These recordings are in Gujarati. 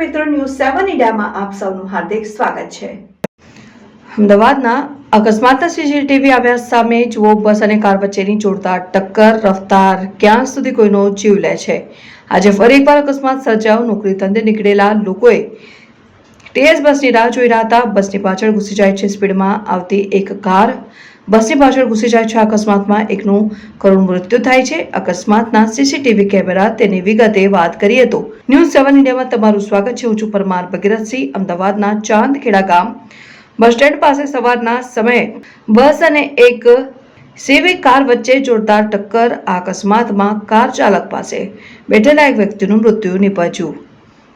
મિત્રો, ન્યૂઝ 7 ઇન્ડિયામાં આપ સૌનું હાર્દિક સ્વાગત છે। અમદાવાદના અકસ્માતના સીસીટીવી આવ્યા સામે જુઓ, બસ અને કાર વચ્ચેની જોરદાર ટક્કર, રફતાર ક્યાં સુધી કોઈનો જીવ લે છે। આજે ફરી એકવાર અકસ્માત સર્જાયો। નોકરી ધંધે નીકળેલા લોકોએ ટીએસ બસની રાહ જોઈ રહ્યા હતા। બસની પાછળ ઘૂસી જાય છે સ્પીડમાં આવતી એક કાર। બસની પાછળ ઘૂસી જાય છે। અકસ્માતમાં એકનું કરુણ મૃત્યુ થાય છે। અકસ્માતના સીસીટીવી કેમેરા તેની વિગતે વાત કરીએ તો ન્યૂઝ 7 ઇન્ડિયામાં તમારું સ્વાગત છે। હું છું પરમાર ભગીરથસિંહ। અમદાવાદના ચાંદખેડા ગામ બસ સ્ટેન્ડ પાસે સવારના સમયે બસ અને એક સિવિક કાર વચ્ચે જોરદાર ટક્કર। આ અકસ્માતમાં કાર ચાલક પાસે બેઠેલા એક વ્યક્તિનું મૃત્યુ નિપજ્યું।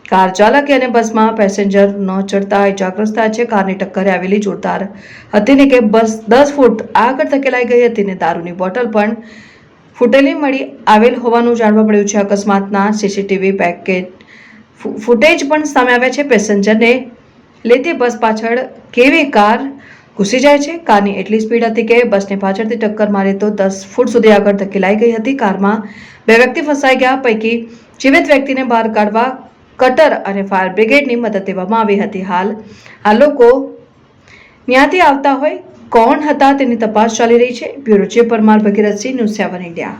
કાર ચાલક અને બસમાં પેસેન્જર ન ચડતા ઇજાગ્રસ્ત થયા છે। કારની ટક્કરે આવેલી જોરદાર હતી ને કે બસ 10 ફૂટ આગળ ધકેલાઈ ગઈ હતી ને દારૂની બોટલ પણ ફૂટેલી મળી આવેલ હોવાનું જાણવા મળ્યું છે। અકસ્માતના સીસીટીવી ફૂટેજ પણ સામે આવ્યા છે। પેસેન્જરને લેતી બસ પાછળ કેવી કાર ઘૂસી જાય છે। કારની એટલી સ્પીડ હતી કે બસને પાછળથી ટક્કર મારી તો 10 ફૂટ સુધી આગળ ધકેલાઈ ગઈ હતી। કારમાં 2 વ્યક્તિ ફસાઈ ગયા। પૈકી જીવિત વ્યક્તિને બહાર કાઢવા કટર અને ફાયર બ્રિગેડની મદદ લેવામાં આવી હતી। હાલ આ લોકો ત્યાંથી આવતા હોય કોણ હતા તેની તપાસ ચાલી રહી છે। Bureau chief Parmar Bhagirathsinh, news 7 India.